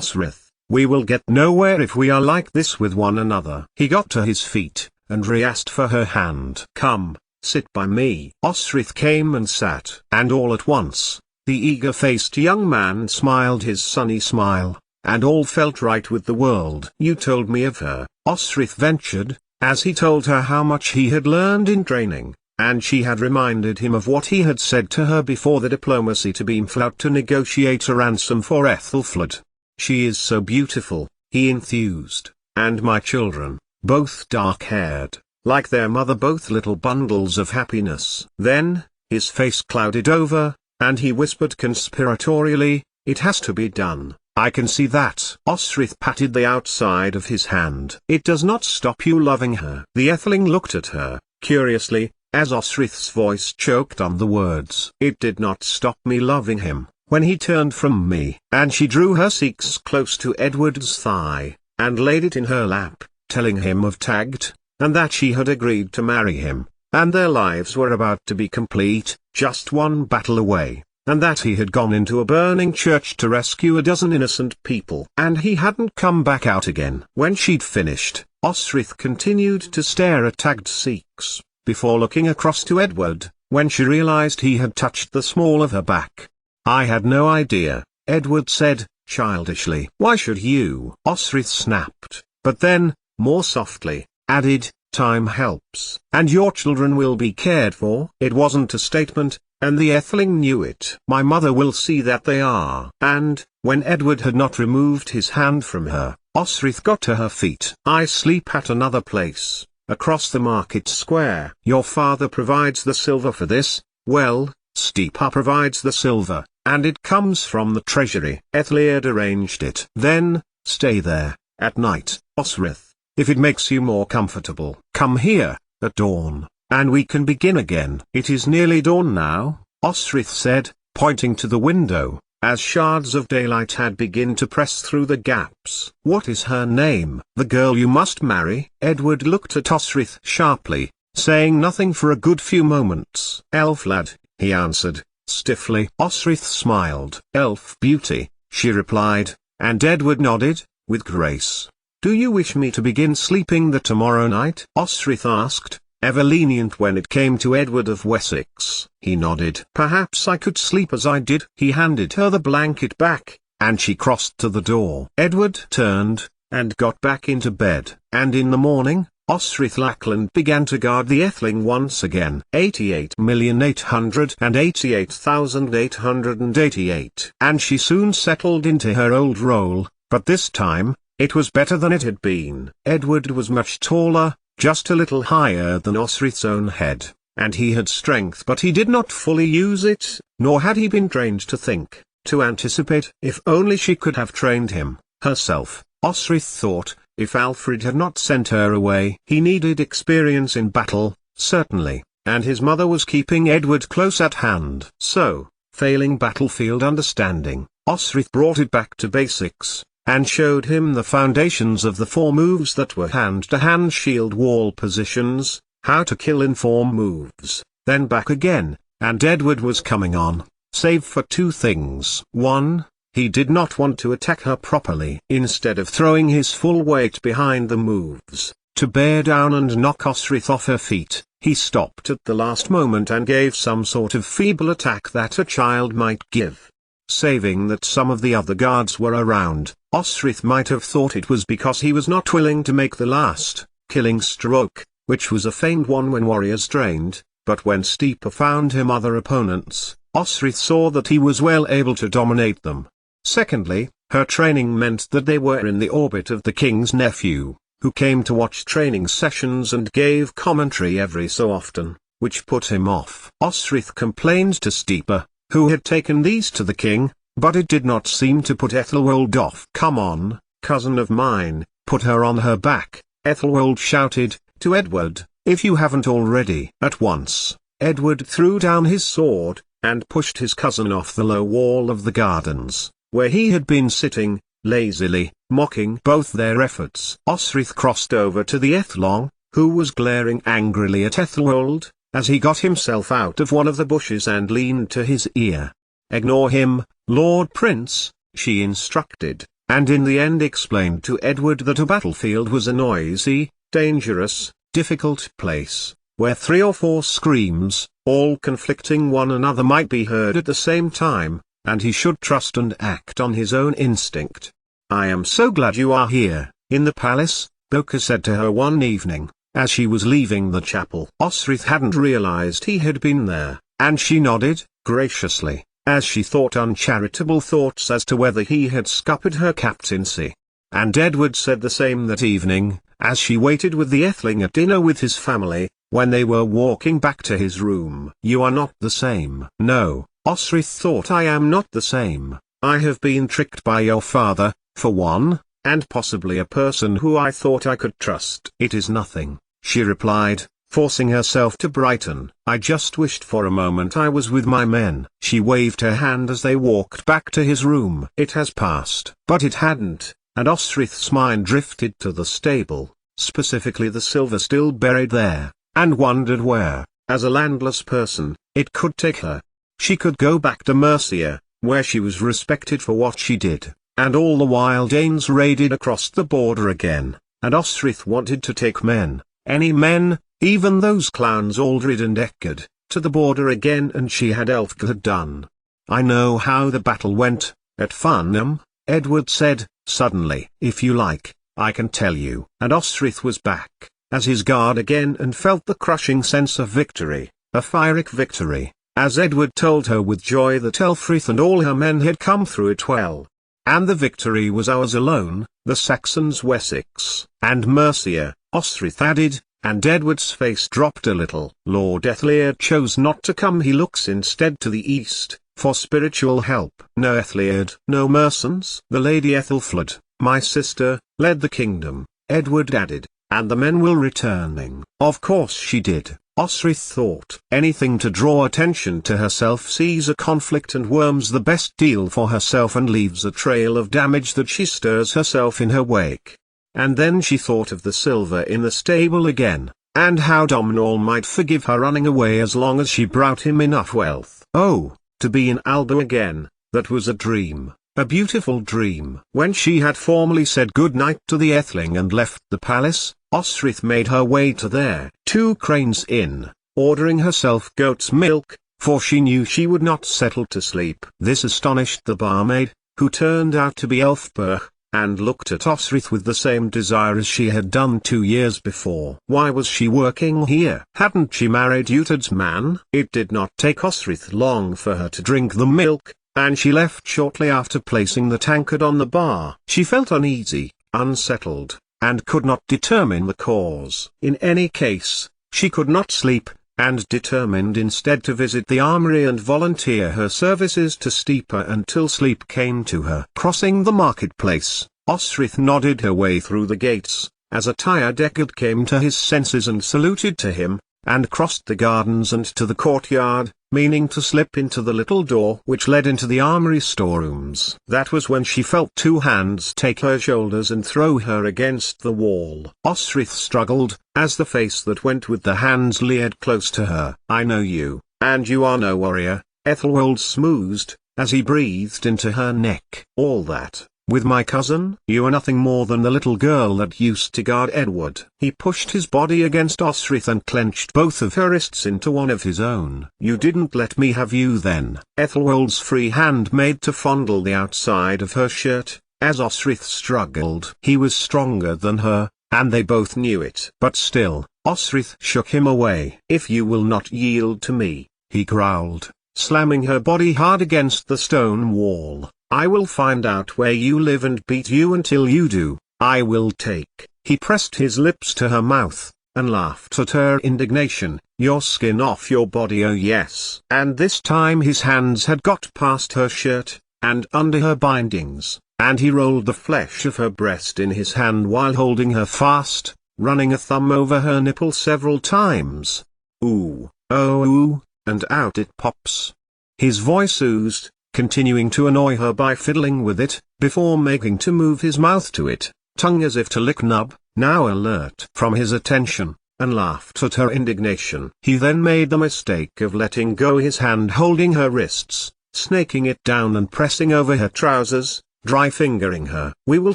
Osrith. We will get nowhere if we are like this with one another. He got to his feet, and asked for her hand. Come, sit by me. Osrith came and sat. And all at once, the eager-faced young man smiled his sunny smile, and all felt right with the world. You told me of her, Osrith ventured, as he told her how much he had learned in training, and she had reminded him of what he had said to her before the diplomacy to Beamflout to negotiate a ransom for Ethelfled. She is so beautiful, he enthused, and my children, both dark-haired, like their mother, both little bundles of happiness. Then, his face clouded over, and he whispered conspiratorially, it has to be done. I can see that. Osrith patted the outside of his hand. It does not stop you loving her. The Etheling looked at her, curiously, as Osrith's voice choked on the words. It did not stop me loving him, when he turned from me. And she drew her cheeks close to Edward's thigh, and laid it in her lap, telling him of Tagged, and that she had agreed to marry him, and their lives were about to be complete, just one battle away, and that he had gone into a burning church to rescue a dozen innocent people. And he hadn't come back out again. When she'd finished, Osrith continued to stare at Tagged's cheeks, before looking across to Edward, when she realized he had touched the small of her back. I had no idea, Edward said, childishly. Why should you? Osrith snapped, but then, more softly, added, time helps. And your children will be cared for. It wasn't a statement, and the Etheling knew it. My mother will see that they are. And, when Edward had not removed his hand from her, Osrith got to her feet. I sleep at another place, across the market square. Your father provides the silver for this. Well, Steepa provides the silver, and it comes from the treasury. Ethelred arranged it. Then, stay there, at night, Osrith, if it makes you more comfortable. Come here, at dawn, and we can begin again. It is nearly dawn now, Osrith said, pointing to the window, as shards of daylight had begun to press through the gaps. What is her name? The girl you must marry? Edward looked at Osrith sharply, saying nothing for a good few moments. Elflad, he answered, stiffly. Osrith smiled. Elf beauty, she replied, and Edward nodded, with grace. Do you wish me to begin sleeping the tomorrow night? Osrith asked, ever lenient when it came to Edward of Wessex. He nodded. Perhaps I could sleep as I did. He handed her the blanket back, and she crossed to the door. Edward turned, and got back into bed. And in the morning, Osrith Lackland began to guard the Etheling once again. 88,888,888. And she soon settled into her old role, but this time, it was better than it had been. Edward was much taller, just a little higher than Osrith's own head, and he had strength, but he did not fully use it, nor had he been trained to think, to anticipate. If only she could have trained him, herself, Osrith thought, if Alfred had not sent her away. He needed experience in battle, certainly, and his mother was keeping Edward close at hand. So, failing battlefield understanding, Osrith brought it back to basics, and showed him the foundations of the 4 moves that were hand-to-hand shield wall positions, how to kill in 4 moves, then back again, and Edward was coming on, save for 2 things. 1, he did not want to attack her properly. Instead of throwing his full weight behind the moves, to bear down and knock Osrith off her feet, he stopped at the last moment and gave some sort of feeble attack that a child might give. Saving that some of the other guards were around, Osrith might have thought it was because he was not willing to make the last, killing stroke, which was a feigned one when warriors trained, but when Steepa found him other opponents, Osrith saw that he was well able to dominate them. Secondly, her training meant that they were in the orbit of the king's nephew, who came to watch training sessions and gave commentary every so often, which put him off. Osrith complained to Steepa, who had taken these to the king, but it did not seem to put Ethelwold off. Come on, cousin of mine, put her on her back, Ethelwold shouted, to Edward, if you haven't already. At once, Edward threw down his sword, and pushed his cousin off the low wall of the gardens, where he had been sitting, lazily, mocking both their efforts. Osrith crossed over to the Ethelong, who was glaring angrily at Ethelwold, as he got himself out of one of the bushes and leaned to his ear. Ignore him, Lord Prince, she instructed, and in the end explained to Edward that a battlefield was a noisy, dangerous, difficult place, where 3 or 4 screams, all conflicting one another, might be heard at the same time, and he should trust and act on his own instinct. "I am so glad you are here, in the palace," Boka said to her one evening, as she was leaving the chapel. Osrith hadn't realized he had been there, and she nodded, graciously, as she thought uncharitable thoughts as to whether he had scuppered her captaincy. And Edward said the same that evening, as she waited with the Atheling at dinner with his family, when they were walking back to his room. "You are not the same." "No," Osrith thought, "I am not the same. I have been tricked by your father, for one, and possibly a person who I thought I could trust." "It is nothing," she replied, forcing herself to brighten. "I just wished for a moment I was with my men." She waved her hand as they walked back to his room. "It has passed." But it hadn't, and Osrith's mind drifted to the stable, specifically the silver still buried there, and wondered where, as a landless person, it could take her. She could go back to Mercia, where she was respected for what she did, and all the while Danes raided across the border again, and Osrith wanted to take men, any men, even those clowns Aldred and Eckard, to the border again, and she had Elfgard done. "I know how the battle went, at Farnham," Edward said, suddenly. "If you like, I can tell you." And Osrith was back, as his guard again, and felt the crushing sense of victory, a Pyrrhic victory, as Edward told her with joy that Elfrith and all her men had come through it well. "And the victory was ours alone, the Saxons Wessex and Mercia," Osrith added, and Edward's face dropped a little. "Lord Ethelred chose not to come. He looks instead to the east, for spiritual help." "No Ethelred, no Mersons." "The Lady Ethelfled, my sister, led the kingdom," Edward added, "and the men will returning." Of course she did, Osrith thought. Anything to draw attention to herself sees a conflict and worms the best deal for herself and leaves a trail of damage that she stirs herself in her wake. And then she thought of the silver in the stable again, and how Domhnall might forgive her running away as long as she brought him enough wealth. Oh, to be in Alba again, that was a dream, a beautiful dream. When she had formally said good night to the Atheling and left the palace, Osrith made her way to their 2 Cranes Inn, ordering herself goat's milk, for she knew she would not settle to sleep. This astonished the barmaid, who turned out to be Elfberg, and looked at Osrith with the same desire as she had done 2 years before. Why was she working here? Hadn't she married Uthod's man? It did not take Osrith long for her to drink the milk, and she left shortly after placing the tankard on the bar. She felt uneasy, unsettled, and could not determine the cause. In any case, she could not sleep, and determined instead to visit the armory and volunteer her services to Steeper until sleep came to her. Crossing the marketplace, Osrith nodded her way through the gates, as a tired Eckard came to his senses and saluted to him, and crossed the gardens and to the courtyard, meaning to slip into the little door which led into the armory storerooms. That was when she felt 2 hands take her shoulders and throw her against the wall. Osrith struggled, as the face that went with the hands leered close to her. "I know you, and you are no warrior," Ethelwold smoothed, as he breathed into her neck. "All that, with my cousin? You are nothing more than the little girl that used to guard Edward." He pushed his body against Osrith and clenched both of her wrists into one of his own. "You didn't let me have you then." Ethelwold's free hand made to fondle the outside of her shirt, as Osrith struggled. He was stronger than her, and they both knew it. But still, Osrith shook him away. "If you will not yield to me," he growled, slamming her body hard against the stone wall, "I will find out where you live and beat you until you do. I will take." He pressed his lips to her mouth, and laughed at her indignation. "Your skin off your body, oh yes." And this time his hands had got past her shirt, and under her bindings, and he rolled the flesh of her breast in his hand while holding her fast, running a thumb over her nipple several times. "Ooh, oh ooh," and out it pops. His voice oozed, continuing to annoy her by fiddling with it, before making to move his mouth to it, tongue as if to lick nub, now alert from his attention, and laughed at her indignation. He then made the mistake of letting go his hand holding her wrists, snaking it down and pressing over her trousers, dry fingering her. "We will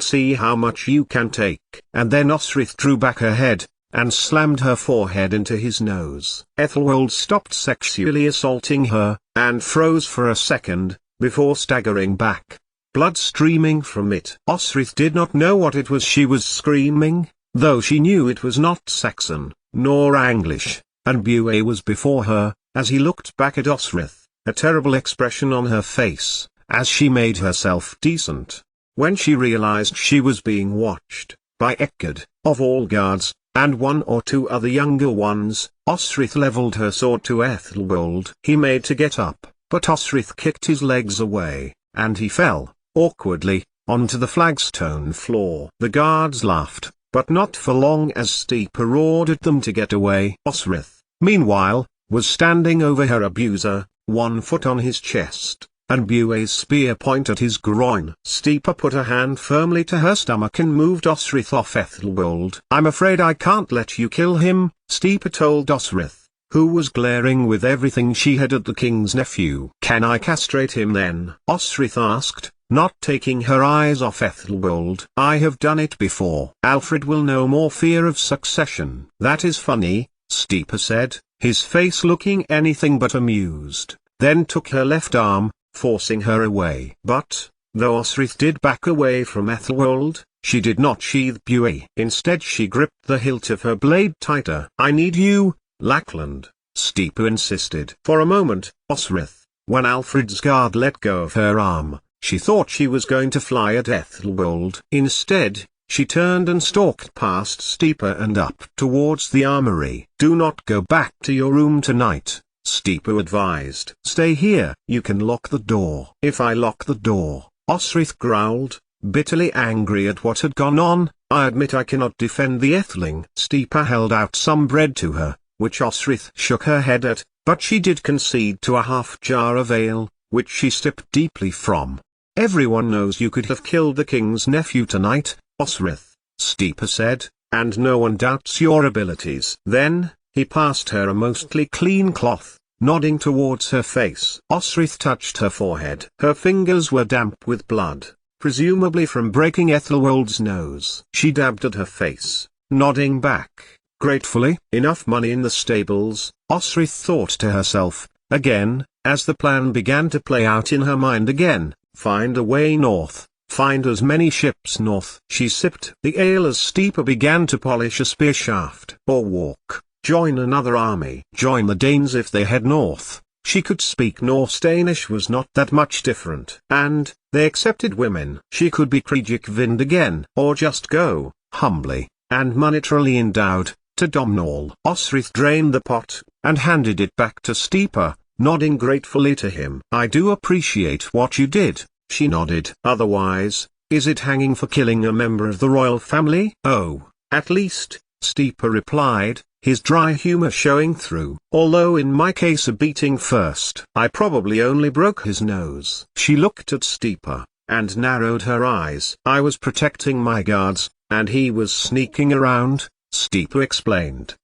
see how much you can take." And then Osrith drew back her head, and slammed her forehead into his nose. Ethelwold stopped sexually assaulting her, and froze for a second, before staggering back, blood streaming from it. Osrith did not know what it was she was screaming, though she knew it was not Saxon, nor Anglish, and Bué was before her, as he looked back at Osrith, a terrible expression on her face, as she made herself decent. When she realized she was being watched, by Eckard, of all guards, and one or two other younger ones, Osrith leveled her sword to Ethelwold. He made to get up, but Osrith kicked his legs away, and he fell, awkwardly, onto the flagstone floor. The guards laughed, but not for long, as Steeper ordered them to get away. Osrith, meanwhile, was standing over her abuser, 1 foot on his chest, and Bué's spear point at his groin. Steeper put a hand firmly to her stomach and moved Osrith off Ethelwold. "I'm afraid I can't let you kill him," Steeper told Osrith, who was glaring with everything she had at the king's nephew. "Can I castrate him then?" Osrith asked, not taking her eyes off Ethelwold. "I have done it before. Alfred will no more fear of succession." "That is funny," Steeper said, his face looking anything but amused, then took her left arm, forcing her away. But, though Osrith did back away from Ethelwold, she did not sheathe Bué. Instead she gripped the hilt of her blade tighter. "I need you, Lackland," Steeper insisted. For a moment, Osrith, when Alfred's guard let go of her arm, she thought she was going to fly at Ethelwold. Instead, she turned and stalked past Steeper and up towards the armory. "Do not go back to your room tonight," Steeper advised. "Stay here." "You can lock the door." "If I lock the door," Osrith growled, bitterly angry at what had gone on, "I admit I cannot defend the Atheling." Steeper held out some bread to her, which Osrith shook her head at, but she did concede to a half jar of ale, which she sipped deeply from. "Everyone knows you could have killed the king's nephew tonight, Osrith," Steeper said, "and no one doubts your abilities." Then, he passed her a mostly clean cloth, nodding towards her face. Osrith touched her forehead. Her fingers were damp with blood, presumably from breaking Ethelwold's nose. She dabbed at her face, nodding back, gratefully. "Enough money in the stables," Osrith thought to herself, again, as the plan began to play out in her mind again. "Find a way north. Find as many ships north." She sipped the ale as Steeper began to polish a spear shaft. "Or walk. Join another army. Join the Danes if they head north." She could speak Norse. Danish was not that much different. And, they accepted women. She could be Kriegik Vind again. Or just go, humbly, and monetarily endowed, to Domhnall. Osrith drained the pot, and handed it back to Steeper, nodding gratefully to him. "I do appreciate what you did," she nodded. "Otherwise, is it hanging for killing a member of the royal family?" "Oh, at least," Steeper replied, his dry humor showing through. "Although in my case a beating first. I probably only broke his nose." She looked at Steeper, and narrowed her eyes. "I was protecting my guards, and he was sneaking around," Steeper explained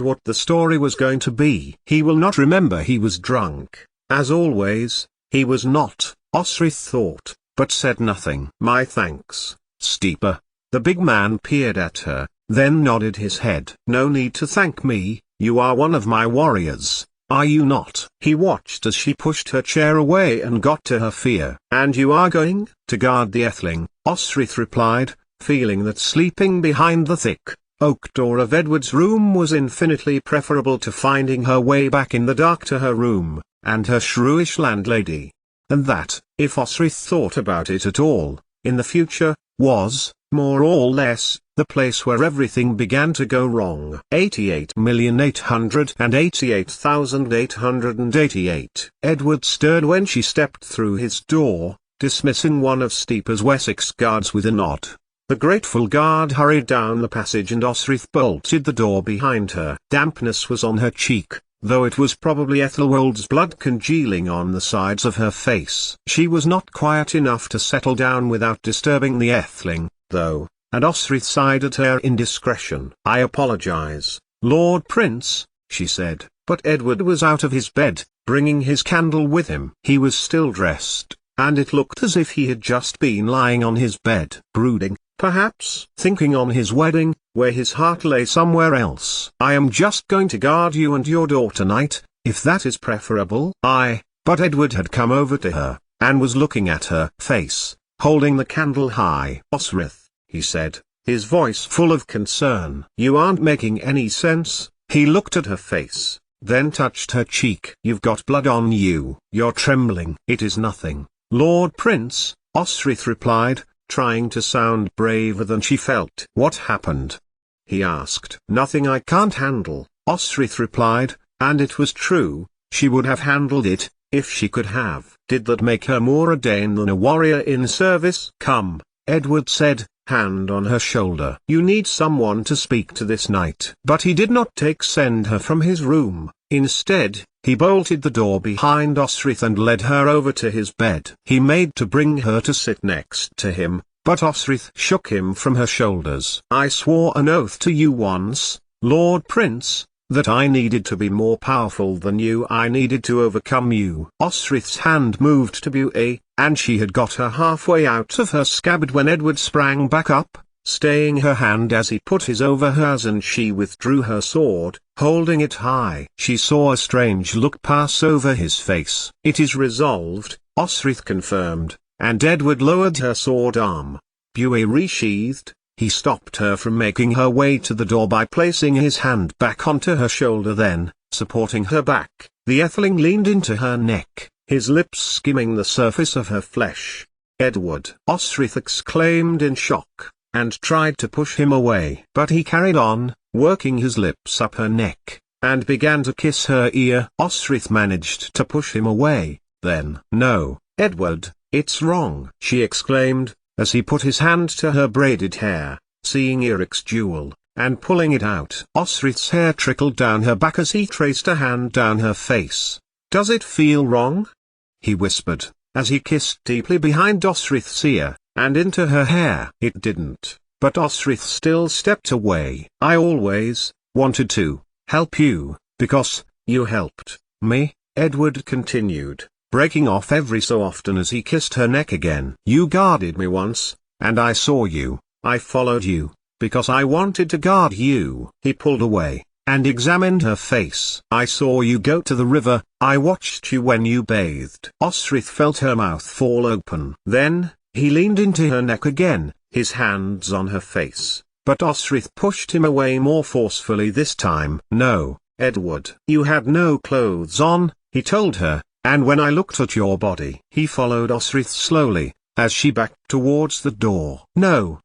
what the story was going to be. "He will not remember he was drunk." As always, he was not, Osrith thought, but said nothing. "My thanks, Steeper." The big man peered at her, then nodded his head. "No need to thank me, you are one of my warriors, are you not?" He watched as she pushed her chair away and got to her fear. "And you are going to guard the Atheling," Osrith replied, feeling that sleeping behind the thick oak door of Edward's room was infinitely preferable to finding her way back in the dark to her room, and her shrewish landlady. And that, if Osrith thought about it at all, in the future, was, more or less, the place where everything began to go wrong. 88,888,888. Edward stirred when she stepped through his door, dismissing one of Steeper's Wessex guards with a nod. The grateful guard hurried down the passage and Osrith bolted the door behind her. Dampness was on her cheek, though it was probably Ethelwold's blood congealing on the sides of her face. She was not quiet enough to settle down without disturbing the Atheling, though, and Osrith sighed at her indiscretion. "I apologize, Lord Prince," she said, but Edward was out of his bed, bringing his candle with him. He was still dressed, and it looked as if he had just been lying on his bed, brooding, perhaps thinking on his wedding, where his heart lay somewhere else. "I am just going to guard you and your door tonight, if that is preferable." But Edward had come over to her, and was looking at her face, holding the candle high. "Osrith," he said, his voice full of concern. "You aren't making any sense." He looked at her face, then touched her cheek. "You've got blood on you. You're trembling." "It is nothing, Lord Prince," Osrith replied, trying to sound braver than she felt. "What happened?" he asked. "Nothing I can't handle," Osrith replied, and it was true. She would have handled it, if she could have. Did that make her more a Dane than a warrior in service? "Come," Edward said, hand on her shoulder. "You need someone to speak to this night." But he did not send her from his room. Instead, he bolted the door behind Osrith and led her over to his bed. He made to bring her to sit next to him, but Osrith shook him from her shoulders. "I swore an oath to you once, Lord Prince, that I needed to be more powerful than you. I needed to overcome you." Osrith's hand moved to Buie, and she had got her halfway out of her scabbard when Edward sprang back up, staying her hand as he put his over hers, and she withdrew her sword, holding it high. She saw a strange look pass over his face. "It is resolved," Osrith confirmed, and Edward lowered her sword arm. Buie resheathed. He stopped her from making her way to the door by placing his hand back onto her shoulder, then, supporting her back, the Etheling leaned into her neck, his lips skimming the surface of her flesh. "Edward!" Osrith exclaimed in shock, and tried to push him away. But he carried on, working his lips up her neck, and began to kiss her ear. Osrith managed to push him away, then, "No, Edward, it's wrong!" she exclaimed, as he put his hand to her braided hair, seeing Eric's jewel, and pulling it out. Osrith's hair trickled down her back as he traced a hand down her face. "Does it feel wrong?" he whispered, as he kissed deeply behind Osrith's ear, and into her hair. It didn't, but Osrith still stepped away. "I always wanted to help you, because you helped me," Edward continued, breaking off every so often as he kissed her neck again. "You guarded me once, and I saw you. I followed you, because I wanted to guard you." He pulled away, and examined her face. "I saw you go to the river, I watched you when you bathed." Osrith felt her mouth fall open. Then, he leaned into her neck again, his hands on her face, but Osrith pushed him away more forcefully this time. "No, Edward. You had no clothes on," he told her. "And when I looked at your body." He followed Osrith slowly, as she backed towards the door. "No,"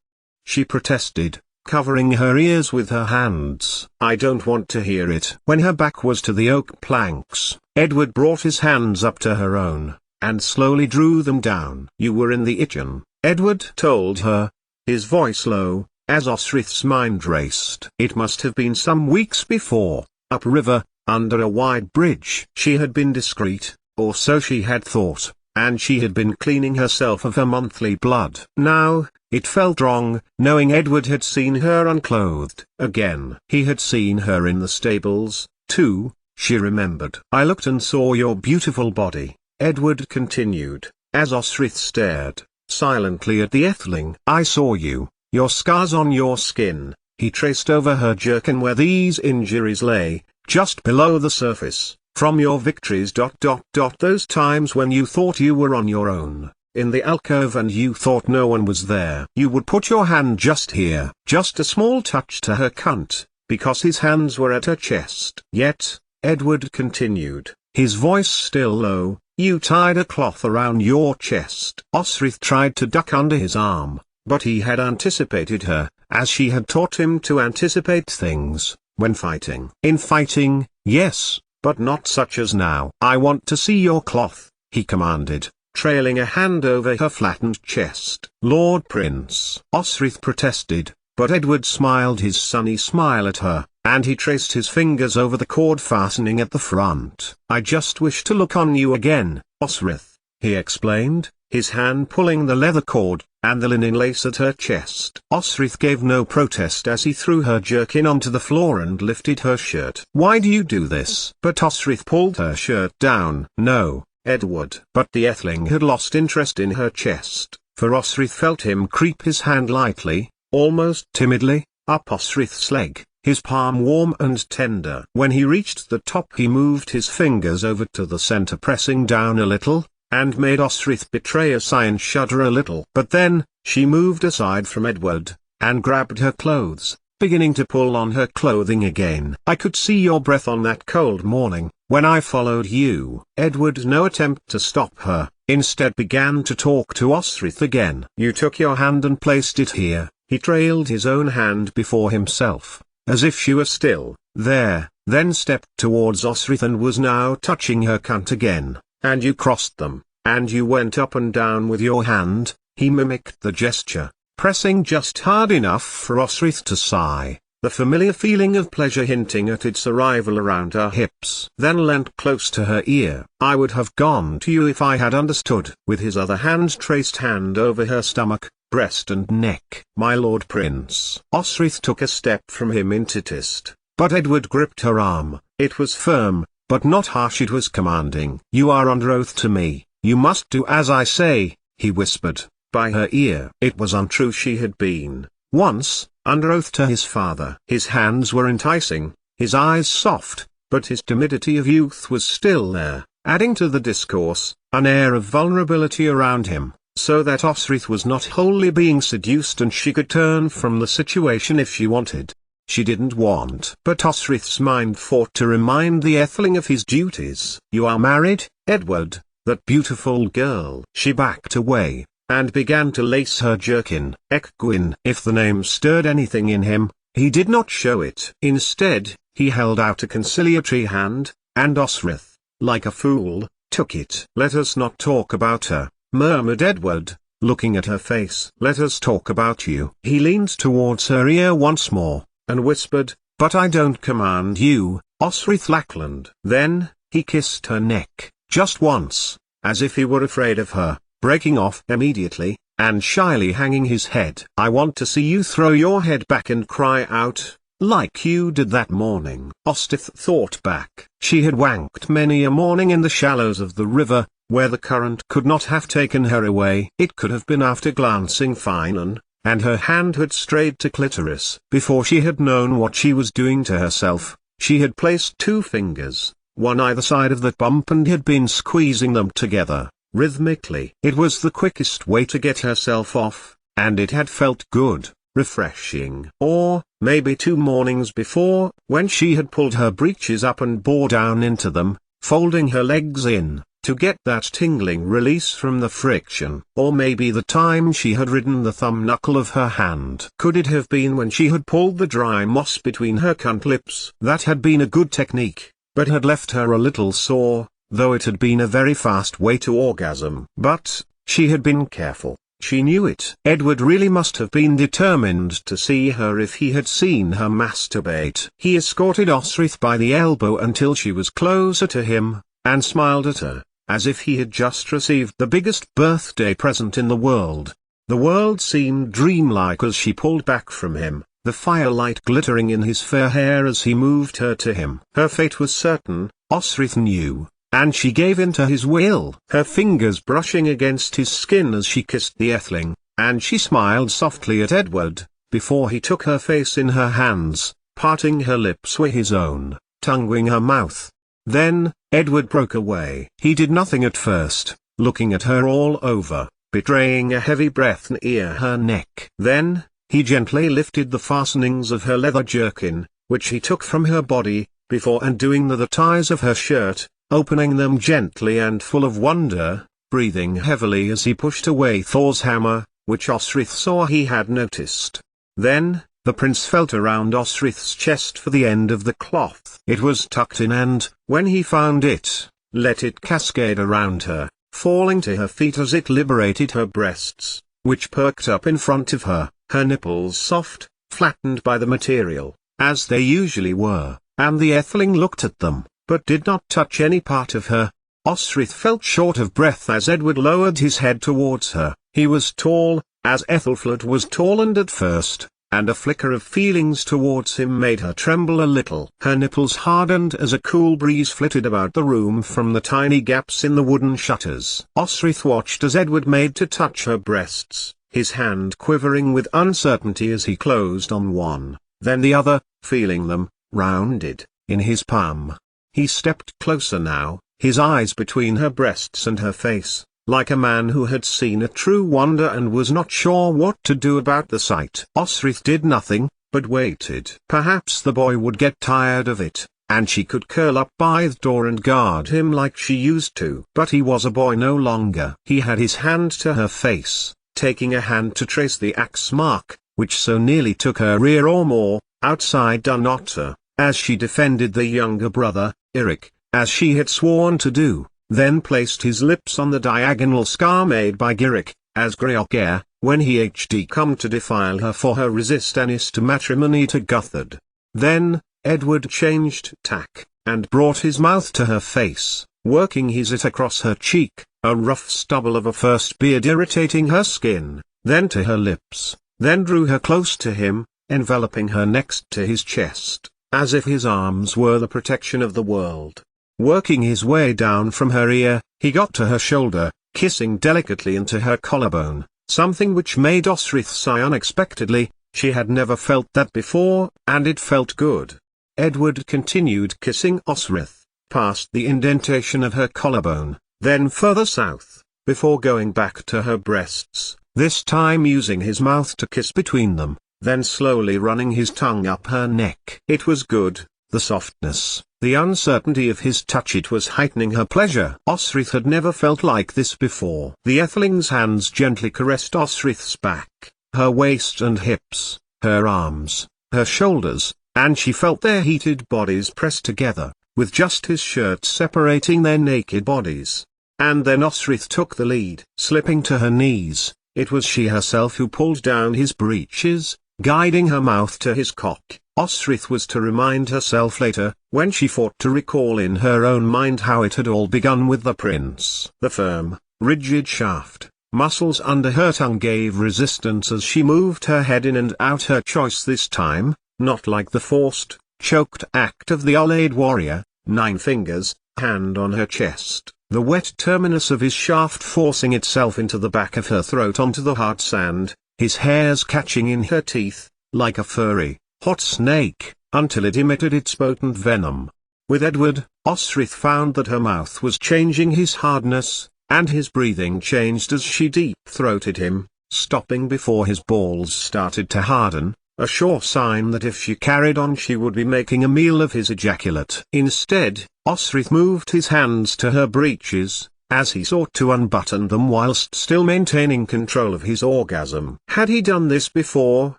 she protested, covering her ears with her hands. "I don't want to hear it." When her back was to the oak planks, Edward brought his hands up to her own, and slowly drew them down. "You were in the kitchen," Edward told her, his voice low, as Osrith's mind raced. "It must have been some weeks before, upriver, under a wide bridge." She had been discreet, or so she had thought, and she had been cleaning herself of her monthly blood. Now, it felt wrong, knowing Edward had seen her unclothed. Again, he had seen her in the stables, too, she remembered. "I looked and saw your beautiful body," Edward continued, as Osrith stared silently at the Etheling. "I saw you, your scars on your skin." He traced over her jerkin where these injuries lay, just below the surface. "From your victories. Those times when you thought you were on your own, in the alcove, and you thought no one was there. You would put your hand just here." Just a small touch to her cunt, because his hands were at her chest. "Yet," Edward continued, his voice still low, "you tied a cloth around your chest." Osrith tried to duck under his arm, but he had anticipated her, as she had taught him to anticipate things, when fighting. "In fighting, yes, but not such as now." "I want to see your cloth," he commanded, trailing a hand over her flattened chest. "Lord Prince," Osrith protested, but Edward smiled his sunny smile at her, and he traced his fingers over the cord fastening at the front. "I just wish to look on you again, Osrith," he explained, his hand pulling the leather cord, and the linen lace at her chest. Osrith gave no protest as he threw her jerkin onto the floor and lifted her shirt. "Why do you do this?" But Osrith pulled her shirt down. "No, Edward. But the Etheling had lost interest in her chest, for Osrith felt him creep his hand lightly, almost timidly, up Osrith's leg, his palm warm and tender. When he reached the top he moved his fingers over to the center, pressing down a little, and made Osrith betray a sigh and shudder a little. But then, she moved aside from Edward, and grabbed her clothes, beginning to pull on her clothing again. I could see your breath on that cold morning, when I followed you. Edward, no attempt to stop her, instead began to talk to Osrith again. You took your hand and placed it here. He trailed his own hand before himself, as if she were still there, then stepped towards Osrith and was now touching her cunt again. And you crossed them, and you went up and down with your hand. He mimicked the gesture, pressing just hard enough for Osrith to sigh, the familiar feeling of pleasure hinting at its arrival around her hips. Then leant close to her ear. I would have gone to you if I had understood. With his other hand traced hand over her stomach, breast and neck. My lord prince. Osrith took a step from him into tist, but Edward gripped her arm. It was firm, but not harsh. It was commanding. You are under oath to me. You must do as I say, he whispered, by her ear. It was untrue. She had been, once, under oath to his father. His hands were enticing, his eyes soft, but his timidity of youth was still there, adding to the discourse, an air of vulnerability around him, so that Osrith was not wholly being seduced and she could turn from the situation if she wanted. She didn't want. But Osrith's mind fought to remind the Etheling of his duties. You are married, Edward, that beautiful girl. She backed away, and began to lace her jerkin. Ecgwin. If the name stirred anything in him, he did not show it. Instead, he held out a conciliatory hand, and Osrith, like a fool, took it. Let us not talk about her, murmured Edward, looking at her face. Let us talk about you. He leaned towards her ear once more, and whispered, but I don't command you, Osrith Lackland. Then, he kissed her neck, just once, as if he were afraid of her, breaking off immediately, and shyly hanging his head. I want to see you throw your head back and cry out, like you did that morning. Osrith thought back. She had wanked many a morning in the shallows of the river, where the current could not have taken her away. It could have been after glancing fine on, and her hand had strayed to clitoris. Before she had known what she was doing to herself, she had placed 2 fingers, one either side of that bump, and had been squeezing them together, rhythmically. It was the quickest way to get herself off, and it had felt good, refreshing. Or, maybe 2 mornings before, when she had pulled her breeches up and bore down into them, folding her legs in, to get that tingling release from the friction. Or maybe the time she had ridden the thumb knuckle of her hand. Could it have been when she had pulled the dry moss between her cunt lips? That had been a good technique, but had left her a little sore, though it had been a very fast way to orgasm. But, she had been careful. She knew it. Edward really must have been determined to see her if he had seen her masturbate. He escorted Osrith by the elbow until she was closer to him, and smiled at her, as if he had just received the biggest birthday present in the world. The world seemed dreamlike as she pulled back from him, the firelight glittering in his fair hair as he moved her to him. Her fate was certain, Osrith knew, and she gave in to his will. Her fingers brushing against his skin as she kissed the Etheling, and she smiled softly at Edward, before he took her face in her hands, parting her lips with his own, tonguing her mouth. Then, Edward broke away. He did nothing at first, looking at her all over, betraying a heavy breath near her neck. Then, he gently lifted the fastenings of her leather jerkin, which he took from her body, before undoing the ties of her shirt, opening them gently and full of wonder, breathing heavily as he pushed away Thor's hammer, which Osrith saw he had noticed. Then, the prince felt around Osrith's chest for the end of the cloth. It was tucked in and, when he found it, let it cascade around her, falling to her feet as it liberated her breasts, which perked up in front of her, her nipples soft, flattened by the material, as they usually were, and the Etheling looked at them, but did not touch any part of her. Osrith felt short of breath as Edward lowered his head towards her. He was tall, as Ethelfled was tall, and at first, and a flicker of feelings towards him made her tremble a little. Her nipples hardened as a cool breeze flitted about the room from the tiny gaps in the wooden shutters. Osrith watched as Edward made to touch her breasts, his hand quivering with uncertainty as he closed on one, then the other, feeling them, rounded, in his palm. He stepped closer now, his eyes between her breasts and her face, like a man who had seen a true wonder and was not sure what to do about the sight. Osrith did nothing, but waited. Perhaps the boy would get tired of it, and she could curl up by the door and guard him like she used to. But he was a boy no longer. He had his hand to her face, taking a hand to trace the axe mark, which so nearly took her ear or more, outside Dunnottar, as she defended the younger brother, Eric, as she had sworn to do, then placed his lips on the diagonal scar made by Giric, as Greogair, when he had come to defile her for her resistance to matrimony to Guthard. Then, Edward changed tack, and brought his mouth to her face, working his it across her cheek, a rough stubble of a first beard irritating her skin, then to her lips, then drew her close to him, enveloping her next to his chest, as if his arms were the protection of the world. Working his way down from her ear, he got to her shoulder, kissing delicately into her collarbone, something which made Osrith sigh unexpectedly. She had never felt that before, and it felt good. Edward continued kissing Osrith, past the indentation of her collarbone, then further south, before going back to her breasts, this time using his mouth to kiss between them, then slowly running his tongue up her neck. It was good, the softness, the uncertainty of his touch. It was heightening her pleasure. Osrith had never felt like this before. The Etheling's hands gently caressed Osrith's back, her waist and hips, her arms, her shoulders, and she felt their heated bodies pressed together, with just his shirt separating their naked bodies. And then Osrith took the lead. Slipping to her knees, it was she herself who pulled down his breeches, guiding her mouth to his cock. Osrith was to remind herself later, when she fought to recall in her own mind how it had all begun with the prince. The firm, rigid shaft, muscles under her tongue gave resistance as she moved her head in and out, her choice this time, not like the forced, choked act of the Ullaid warrior, 9 fingers, hand on her chest, the wet terminus of his shaft forcing itself into the back of her throat onto the hard sand, his hairs catching in her teeth, like a furry, hot snake, until it emitted its potent venom. With Edward, Osrith found that her mouth was changing his hardness, and his breathing changed as she deep-throated him, stopping before his balls started to harden, a sure sign that if she carried on she would be making a meal of his ejaculate. Instead, Osrith moved his hands to her breeches, as he sought to unbutton them whilst still maintaining control of his orgasm. Had he done this before,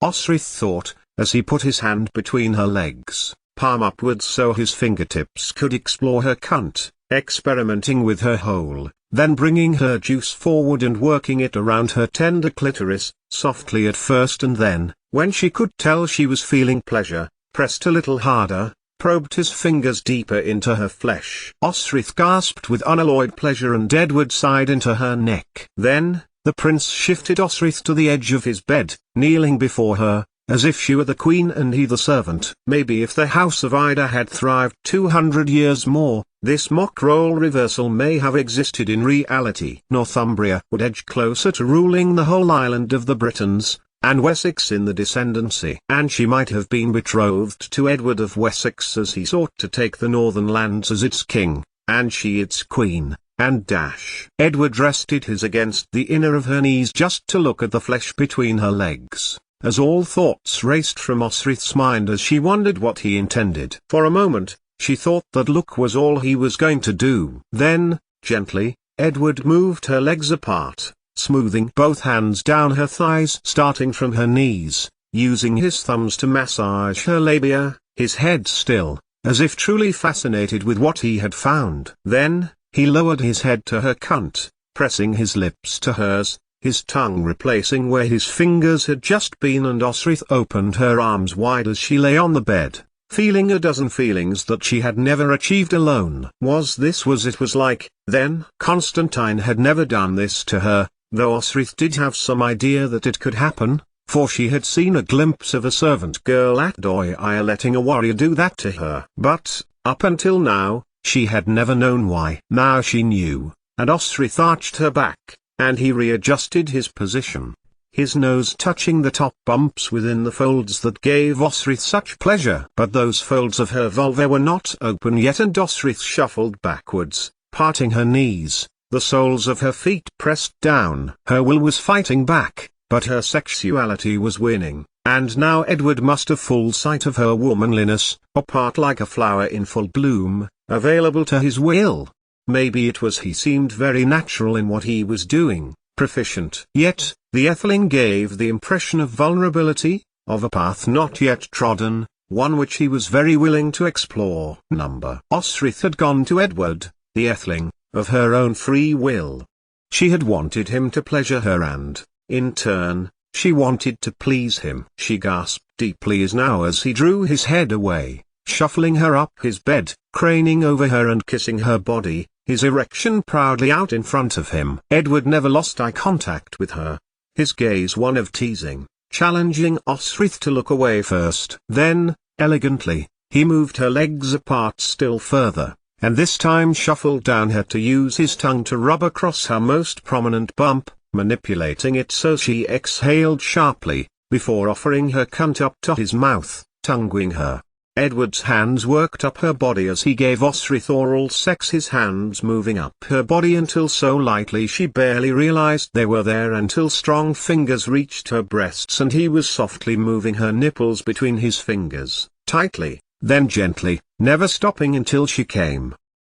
Osrith thought, as he put his hand between her legs, palm upwards so his fingertips could explore her cunt, experimenting with her hole, then bringing her juice forward and working it around her tender clitoris, softly at first and then, when she could tell she was feeling pleasure, pressed a little harder, probed his fingers deeper into her flesh. Osrith gasped with unalloyed pleasure and Edward sighed into her neck. Then, the prince shifted Osrith to the edge of his bed, kneeling before her, as if she were the queen and he the servant. Maybe if the house of Ida had thrived 200 years more, this mock role reversal may have existed in reality. Northumbria would edge closer to ruling the whole island of the Britons, and Wessex in the descendancy. And she might have been betrothed to Edward of Wessex as he sought to take the northern lands as its king, and she its queen, and Edward rested his against the inner of her knees just to look at the flesh between her legs, as all thoughts raced from Osrith's mind as she wondered what he intended. For a moment, she thought that look was all he was going to do. Then, gently, Edward moved her legs apart, smoothing both hands down her thighs starting from her knees, using his thumbs to massage her labia, his head still, as if truly fascinated with what he had found. Then, he lowered his head to her cunt, pressing his lips to hers, his tongue replacing where his fingers had just been, and Osrith opened her arms wide as she lay on the bed, feeling a dozen feelings that she had never achieved alone. Was it was like, then? Constantine had never done this to her, though Osrith did have some idea that it could happen. for she had seen a glimpse of a servant girl at Doya letting a warrior do that to her. But, up until now, she had never known why. Now she knew, and Osrith arched her back, and he readjusted his position, his nose touching the top bumps within the folds that gave Osrith such pleasure. But those folds of her vulva were not open yet, and Osrith shuffled backwards, parting her knees, the soles of her feet pressed down. Her will was fighting back, but her sexuality was winning, and now Edward must have full sight of her womanliness, apart like a flower in full bloom, available to his will. Maybe it was he seemed very natural in what he was doing, proficient. Yet, the Etheling gave the impression of vulnerability, of a path not yet trodden, one which he was very willing to explore. Osrith had gone to Edward, the Etheling, of her own free will. She had wanted him to pleasure her and, in turn, she wanted to please him. She gasped deeply as now as he drew his head away, shuffling her up his bed, craning over her and kissing her body, his erection proudly out in front of him. Edward never lost eye contact with her, his gaze one of teasing, challenging Osrith to look away first. Then, elegantly, he moved her legs apart still further, and this time shuffled down her to use his tongue to rub across her most prominent bump, manipulating it so she exhaled sharply, before offering her cunt up to his mouth, tonguing her. Edward's hands worked up her body as he gave Osrith oral sex, his hands moving up her body until so lightly she barely realized they were there, until strong fingers reached her breasts and he was softly moving her nipples between his fingers, tightly, then gently, never stopping until she came.